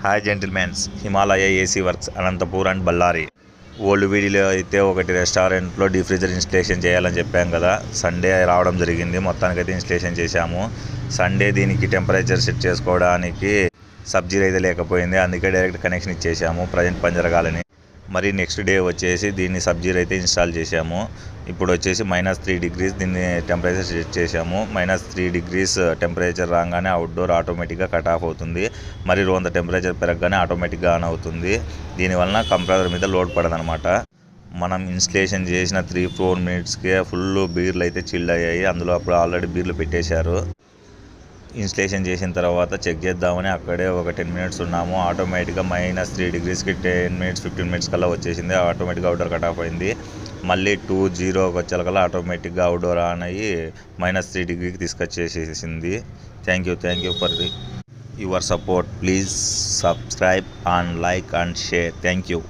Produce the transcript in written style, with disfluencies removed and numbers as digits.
Hi gentlemens, Himalaya AC works Anantapur and Ballari. Old వీడియోలో అయితే ఒకటి రెస్టారెంట్లో డీప్ ఫ్రీజర్ ఇన్స్టలేషన్ చేయాలని చెప్పాం కదా. సండే రావడం జరిగింది. మొత్తానికైతే ఇన్స్టలేషన్ చేశాము. సండే దీనికి టెంపరేచర్ సెట్ చేసుకోవడానికి సబ్జీలు అయితే లేకపోయింది, అందుకే డైరెక్ట్ కనెక్షన్ ఇచ్చేసాము ప్రజెంట్ పని జరగాలని. మరి నెక్స్ట్ డే వచ్చేసి దీన్ని సబ్జీలు అయితే ఇన్స్టాల్ చేసాము. ఇప్పుడు వచ్చేసి -3 degrees దీన్ని టెంపరేచర్ సెట్ చేసాము. -3 degrees టెంపరేచర్ రాగానే అవుట్డోర్ ఆటోమేటిక్గా కట్ ఆఫ్ అవుతుంది. మరి రోజంత టెంపరేచర్ పెరగగానే ఆటోమేటిక్గా ఆన్ అవుతుంది. దీనివలన కంప్రెసర్ మీద లోడ్ పడదనమాట. మనం ఇన్స్టలేషన్ చేసిన 3-4 minutesకే ఫుల్ బీర్లు అయితే చిల్డ్ అయ్యాయి. అందులో అప్పుడు ఆల్రెడీ బీర్లు పెట్టేశారు. ఇన్స్టలేషన్ చేసిన తర్వాత చెక్ చేద్దామని అక్కడే ఒక 10 minutes ఉన్నాము. ఆటోమేటిక్గా -3 degreesకి 10 minutes 15 minutes కల్లా వచ్చేసింది. ఆటోమేటిక్గా అవుట్డోర్ కట్ ఆఫ్ అయింది. మళ్ళీ 2:0 వచ్చేకల్లా ఆటోమేటిక్గా అవుట్డోర్ ఆన్ అయ్యి -3 degreesకి తీసుకొచ్చేసేసింది. Thank you for your support. Please subscribe and like and share. Thank you.